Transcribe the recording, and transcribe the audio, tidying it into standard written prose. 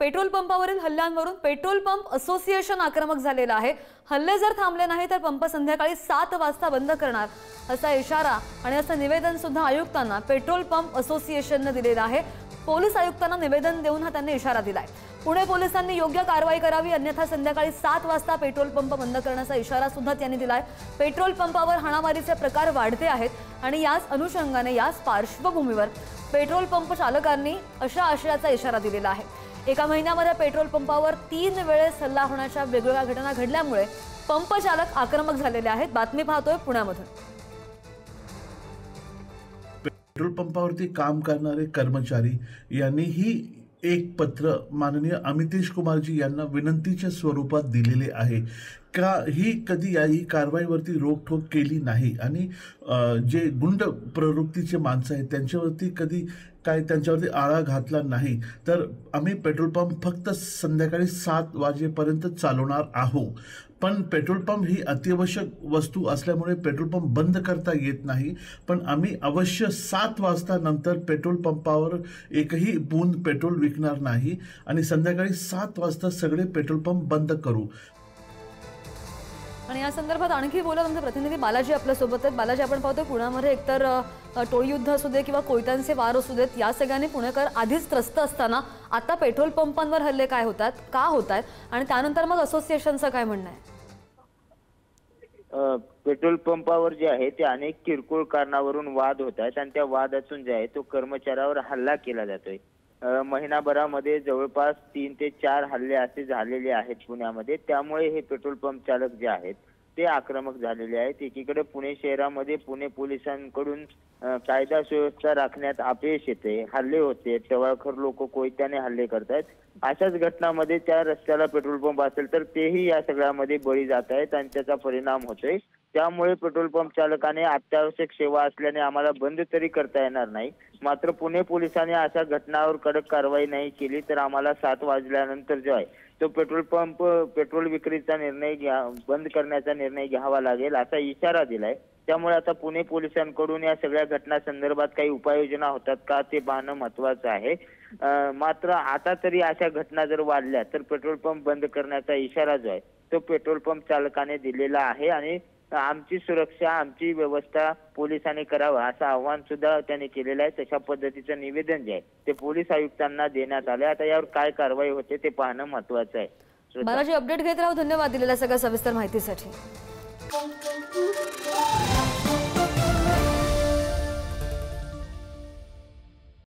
Petrol पंपावरील हल्ल्यांवरून petrol pump association आक्रमक झालेला आहे। हल्ले जर थांबले नाही तर पंप संध्याकाळी 7 वाजता बंद करणार असा इशारा आणि असं निवेदन सुद्धा आयुक्तांना पेट्रोल पंप असोसिएशनने दिलेलं आहे। पोलीस आयुक्तांना निवेदन देऊन हा त्यांनी इशारा दिलाय। पुणे पोलिसांनी योग्य कारवाई करावी अन्यथा संध्याकाळी 7 वाजता पेट्रोल पंप बंद करण्याचा इशारा सुद्धा त्यांनी दिलाय। पेट्रोल पंपावर हाणामारीचे प्रकार वाढते आहेत आणि याच अनुषंगाने याच पार्श्वभूमीवर पेट्रोल पंप चालकांनी अशा आशयाचा इशारा दिलेला आहे। एका महिन्यामध्ये पेट्रोल पंपावर 3 वेळेस हल्ला होण्याच्या वेगवेगळ्या घटना घडल्यामुळे पंप चालक आक्रमक झालेले आहेत। बातमी पाहतोय पुण्यामधून। पेट्रोल पंपावरती काम करणारे कर्मचारी यांनीही एक पत्र माननीय अमितेश कुमारजी यांना विनंतीच्या स्वरूपात दिलेले आहे का ही कधी याही कारवाईवरती रोकठोक केली नाही आणि जे गुंड प्रवृत्तीचे माणसं आहेत त्यांच्यावरती कधी काय त्यांच्यावरती आळा घातला नाही तर आम्ही पेट्रोल पंप फक्त संध्याकाळी 7 वाजेपर्यंत चालवणार आहोत। पण पेट्रोल पंप ही अत्यावश्यक वस्तू असल्यामुळे पेट्रोल पंप बंद करता येत नाही, पण आम्ही अवश्य 7 वाजता नंतर पेट्रोल पंपावर एकही बूंद पेट्रोल विकणार नाही आणि संध्याकाळी 7 वाजता सगळे पेट्रोल पंप बंद करू। आणि या संदर्भात आणखी बोलत आमचे प्रतिनिधी बालाजी आपल्या सोबत आहेत। बालाजी, आपण पाहतोय पुण्यामध्ये एकतर टोळी युद्ध असू दे किंवा कोयत्यांचे वार असू देत, या सगळ्यांनी पुणेकर आधीच त्रस्त असताना आता पेट्रोल पंपांवर हल्ले काय होतात, का होतात आणि त्यानंतर मग असोसिएशनचं काय म्हणणं आहे? पेट्रोल पंपावर जे आहे ते अनेक किरकोळ कारणावरून वाद होत आहेत आणि त्या वादातून जे आहे तो कर्मचाऱ्यावर हल्ला केला जातोय। महिनाभरामध्ये जवळपास 3 ते 4 हल्ले असे झालेले आहेत पुण्यामध्ये। त्यामुळे हे पेट्रोल पंप चालक जे आहेत ते आक्रमक झालेले आहेत। एकीकडे पुणे शहरामध्ये पुणे पोलिसांकडून कायदा सुव्यवस्था राखण्यात अपयश येते, हल्ले होते, टवाळखोर लोक कोयत्याने हल्ले करतायत। अशाच घटनांमध्ये त्या रस्त्याला पेट्रोल पंप असेल तर तेही या सगळ्यामध्ये बळी जात आहेत आणि त्याचा परिणाम होतोय। त्यामुळे पेट्रोल पंप चालकाने अत्यावश्यक सेवा असल्याने आम्हाला बंद तरी करता येणार नाही, मात्र पुणे पोलिसांनी अशा घटनांवर कडक कारवाई नाही केली तर आम्हाला 7 वाजल्यानंतर जो आहे तो पेट्रोल विक्रीचा निर्णय बंद करण्याचा निर्णय घ्यावा लागेल असा इशारा दिलाय। त्यामुळे आता पुणे पोलिसांकडून या सगळ्या घटना संदर्भात काही उपाययोजना होतात का ते पाहणं महत्त्वाचं आहे। मात्र आता तरी अशा घटना जर वाढल्या तर पेट्रोल पंप बंद करण्याचा इशारा जो आहे तो पेट्रोल पंप चालकाने दिलेला आहे आणि आमची सुरक्षा आमची व्यवस्था पोलिसांनी करावं असं आव्हान सुद्धा त्यांनी केलेलं आहे। तशा पद्धतीचं निवेदन जे आहे ते पोलीस आयुक्तांना देण्यात आले। आता यावर काय कारवाई होते ते पाहणं महत्त्वाचं आहे। बालाजी, अपडेट घेत राहू। धन्यवाद दिलेल्या सगळ्या सविस्तर माहितीसाठी।